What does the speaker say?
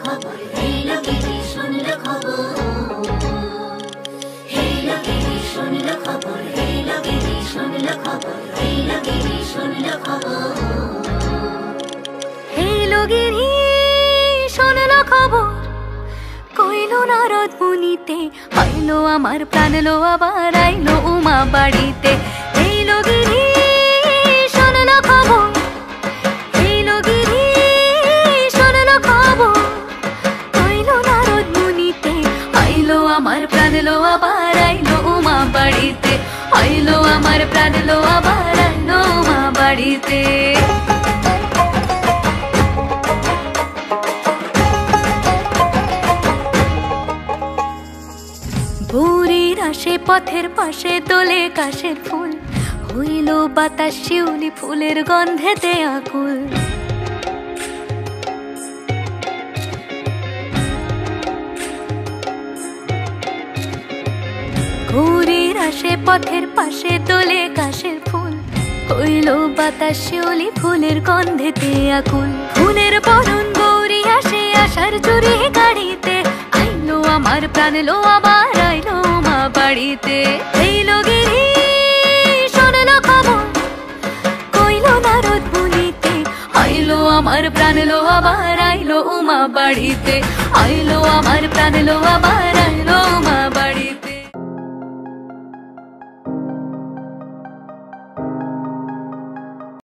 খবর, এলো গিরি শুনলো খবর, এলো গিরি শুনলো খবর, এলো গিরি শুনলো খবর, এলো গিরি শুনলো খবর, এলো গিরি শুনলো খবর। কইলো নারদ মুনিতে, আইলো আমার প্রাণ লো আবার আইলো উমা বাড়িতে। এলো গিরি শুনলো খবর, এলো গিরি শুনলো খবর। কইলো নারদ মুনিতে, আইলো আমার প্রাণ লো আবার আইলো উমা বাড়িতে। আইলো আমার প্রাণ লো আবার আইলো উমা বাড়িতে। ভোরের আসে পথের পাশে তোলে কাশের ফুল, হইল বাতাস শিউলি ফুলের গন্ধেতে আকুল। ভোরের আসে পথের পাশে তোলে কাশের ফুল, হইল বাতাস শিউলি ফুলের গন্ধেতে আকুল। ফুলের বরণ গৌরী আসে আশার চুরি গাড়িতে, আইলো আমার প্রাণ লো আবার আইলো মা বাড়িতে। এইলো গিরি শুনলো খবর, কইলো নারদ মুনিতে, আইলো আমার প্রাণ লো আবার আইলো উমা বাড়িতে। আইলো আমার প্রাণ লো আবার